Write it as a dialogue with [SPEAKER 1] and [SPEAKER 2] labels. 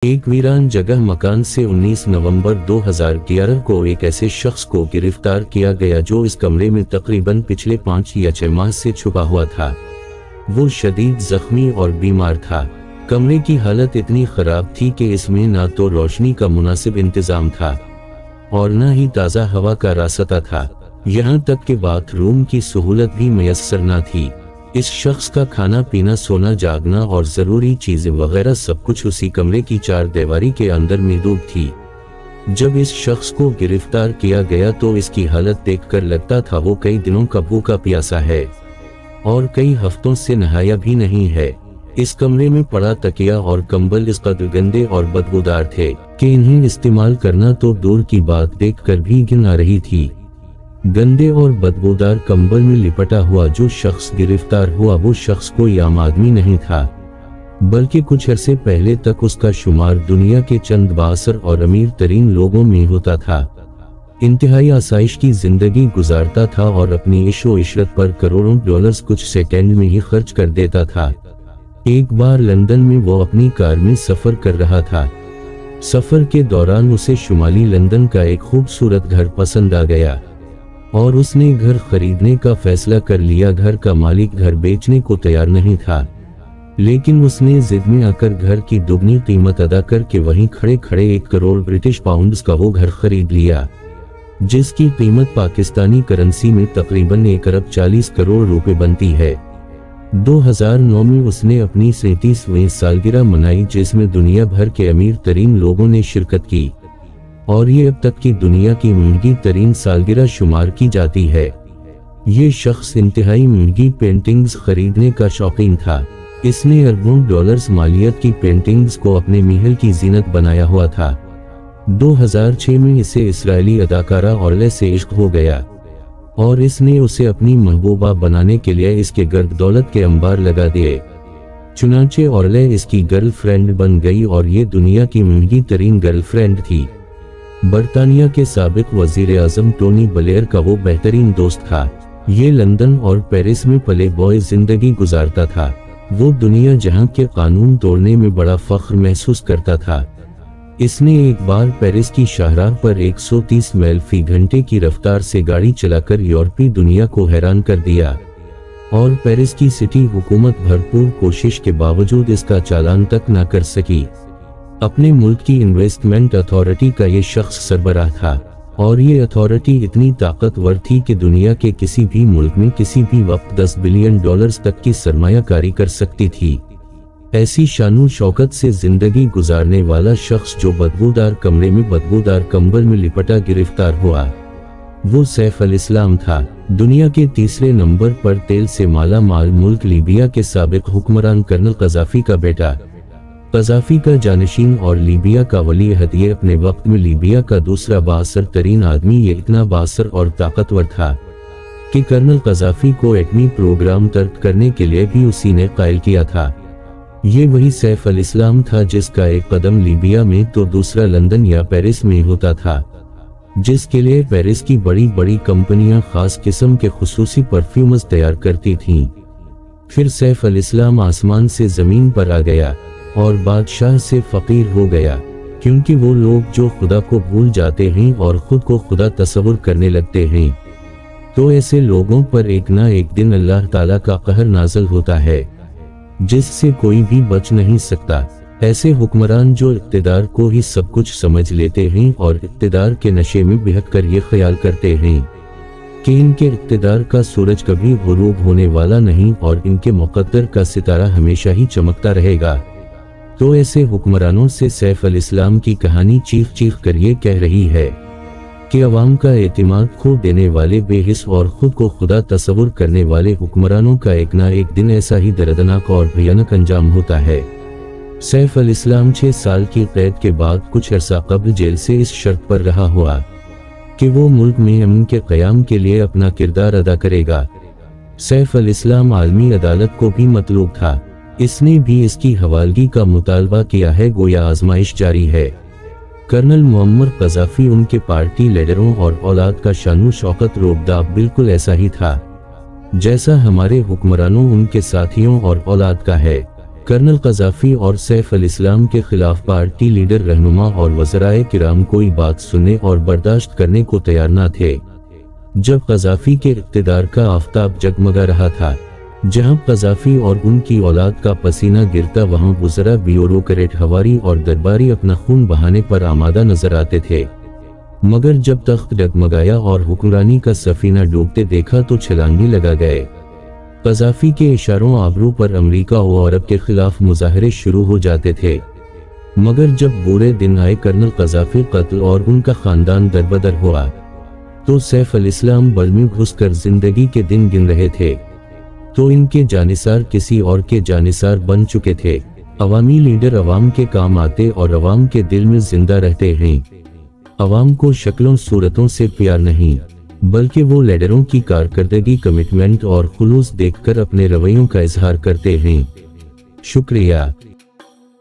[SPEAKER 1] एक वीरान जगह मकान से 19 नवंबर 2011 को एक ऐसे शख्स को गिरफ्तार किया गया जो इस कमरे में तकरीबन पिछले 5 या 6 माह से छुपा हुआ था। वो शदीद जख्मी और बीमार था। कमरे की हालत इतनी खराब थी कि इसमें ना तो रोशनी का मुनासिब इंतजाम था और न ही ताज़ा हवा का रास्ता था। यहाँ तक कि बाथरूम की सहूलत भी मैसर न थी। इस शख्स का खाना पीना, सोना जागना और ज़रूरी चीज़ें वगैरह सब कुछ उसी कमरे की 4 दीवारी के अंदर महदूद थी। जब इस शख्स को गिरफ्तार किया गया तो इसकी हालत देखकर लगता था वो कई दिनों का भूखा प्यासा है और कई हफ्तों से नहाया भी नहीं है। इस कमरे में पड़ा तकिया और कंबल इस कदर गंदे और बदबूदार थे कि इन्हें इस्तेमाल करना तो दूर की बात देखकर भी घिन आ रही थी। गंदे और बदबूदार कंबल में लिपटा हुआ जो शख्स गिरफ्तार हुआ वो शख्स कोई आम आदमी नहीं था, बल्कि कुछ अरसे पहले तक उसका शुमार दुनिया के चंद बाअसर और अमीर तरीन लोगों में होता था। इंतहाई आसाइश की जिंदगी गुजारता था और अपनी इशो इशरत पर करोड़ों डॉलर्स कुछ सेकंड में ही खर्च कर देता था। एक बार लंदन में वो अपनी कार में सफर कर रहा था। सफर के दौरान उसे शुमाली लंदन का एक खूबसूरत घर पसंद आ गया और उसने घर खरीदने का फैसला कर लिया। घर का मालिक घर बेचने को तैयार नहीं था, लेकिन उसने जिद में आकर घर की दुगनी कीमत अदा करके वहीं खड़े खड़े 1 करोड़ ब्रिटिश पाउंड्स का वो घर खरीद लिया, जिसकी कीमत पाकिस्तानी करेंसी में तकरीबन 1 अरब 40 करोड़ रुपए बनती है। 2009 में उसने अपनी 37वीं सालगिरह मनाई, जिसमें दुनिया भर के अमीर तरीन लोगों ने शिरकत की और ये अब तक की दुनिया की महंगी तरीन सालगिरह शुमार की जाती है। ये शख्स इंतहाई महंगी पेंटिंग्स खरीदने का शौकीन था। इसने अरबों डॉलर्स मालियत की पेंटिंग्स को अपने महल की जीनत बनाया हुआ था। 2006 में इसे इसराइली अदाकारा ऑर्ले से इश्क हो गया और इसने उसे अपनी महबूबा बनाने के लिए इसके गर्द दौलत के अंबार लगा दिए। चुनांचे ऑर्ले इसकी गर्लफ्रेंड बन गई और ये दुनिया की महंगी तरीन गर्लफ्रेंड थी। बरतानिया के साबिक वजीर आजम टोनी ब्लेयर का वो बेहतरीन दोस्त था। ये लंदन और पेरिस में पले बॉय जिंदगी गुजारता था। वो दुनिया जहां के कानून तोड़ने में बड़ा फख्र महसूस करता था। इसने एक बार पेरिस की शाहराह पर 130 मील फी घंटे की रफ्तार से गाड़ी चलाकर यूरोपीय दुनिया को हैरान कर दिया और पेरिस की सिटी हुकूमत भरपूर कोशिश के बावजूद इसका चालान तक न कर सकी। अपने मुल्क की इन्वेस्टमेंट अथॉरिटी का ये शख्स सरबराह था और ये अथॉरिटी इतनी ताकतवर थी कि दुनिया के किसी भी मुल्क में किसी भी वक्त 10 बिलियन डॉलर्स तक की सरमायाकारी कर सकती थी। ऐसी शानो शौकत से जिंदगी गुजारने वाला शख्स जो बदबूदार कमरे में बदबूदार कंबल में लिपटा गिरफ्तार हुआ, वो सैफ अल इस्लाम था। दुनिया के तीसरे नंबर पर तेल से माला माल मुल्क लीबिया के साबिक हुक्मरान कर्नल कज़ाफी का बेटा, कज़ाफी का जानशीन और लीबिया का वली अहद। ये अपने वक्त में लीबिया का दूसरा बाअसर तरीन आदमी। ये इतना बाअसर और ताकतवर था कि कर्नल कज़ाफी को एटमी प्रोग्राम तर्क करने के लिए भी उसी ने कायल किया था। ये वही सैफ अल इस्लाम था जिसका एक कदम लीबिया में तो दूसरा लंदन या पेरिस में होता था, जिसके लिए पेरिस की बड़ी बड़ी कंपनियां खास किस्म के खुसूसी परफ्यूम्स तैयार करती थीं। फिर सैफ अल इस्लाम आसमान से जमीन पर आ गया और बादशाह से फकीर हो गया, क्योंकि वो लोग जो खुदा को भूल जाते हैं और खुद को खुदा तस्वुर करने लगते हैं, तो ऐसे लोगों पर एक ना एक दिन अल्लाह ताला का कहर नाज़िल होता है, जिससे कोई भी बच नहीं सकता। ऐसे हुक्मरान जो इक़्तिदार को ही सब कुछ समझ लेते हैं और इक़्तिदार के नशे में बहक कर ये ख्याल करते हैं कि इनके इक़्तिदार का सूरज कभी गुरूब होने वाला नहीं और इनके मुक़द्दर का सितारा हमेशा ही चमकता रहेगा, तो ऐसे हुक्मरानों से सैफ अल इस्लाम की कहानी चीख चीख कर ये कह रही है कि अवाम का एतिमाद खो देने वाले बेहिस और खुद को खुदा तस्वुर करने वाले हुक्मरानों का एक ना एक दिन ऐसा ही दर्दनाक और भयानक अंजाम होता है। सैफ अल इस्लाम 6 साल की कैद के बाद कुछ अरसा कब्ल जेल से इस शर्त पर रहा हुआ कि वो मुल्क में अमन के क़याम के लिए अपना किरदार अदा करेगा। सैफ अल इस्लाम आलमी अदालत को भी मतलूब था। इसने भी इसकी हवालगी का मुतालबा किया है, गोया आजमाइश जारी है। कर्नल मुअम्मर कज़ाफी उनके पार्टी लीडरों और औलाद का शानो शौकत रोबदाब बिल्कुल ऐसा ही था जैसा हमारे हुक्मरानों उनके साथियों और औलाद का है। कर्नल कज़ाफ़ी और सैफ अल इस्लाम के खिलाफ पार्टी लीडर, रहनुमा और वज़राए किराम कोई बात सुनने और बर्दाश्त करने को तैयार न थे। जब कज़ाफ़ी के इक़्तिदार का आफ़ताब जगमगा रहा था, जहां कज़ाफ़ी और उनकी औलाद का पसीना गिरता, वहां वज़रा, ब्यूरोक्रेट, हवारी और दरबारी अपना खून बहाने पर आमादा नजर आते थे। मगर जब तख्त डगमगाया और हुक्मरानी का सफीना डूबते देखा तो छलांगी लगा गए। कज़ाफ़ी के इशारों आबरू पर अमेरिका और अरब के खिलाफ मुजाहरे शुरू हो जाते थे। मगर जब बुरे दिन आए, कर्नल कज़ाफ़ी कत्ल और उनका खानदान दरबदर हुआ, तो सैफ अल इस्लाम बल में घुसकर जिंदगी के दिन गिन रहे थे, तो इनके जानिसार किसी और के जानिसार बन चुके थे। अवामी लीडर अवाम के काम आते और अवाम के दिल में जिंदा रहते हैं। अवाम को शक्लों सूरतों से प्यार नहीं, बल्कि वो लीडरों की कारकर्दगी, कमिटमेंट और खुलूस देखकर अपने रवैयों का इजहार करते हैं। शुक्रिया।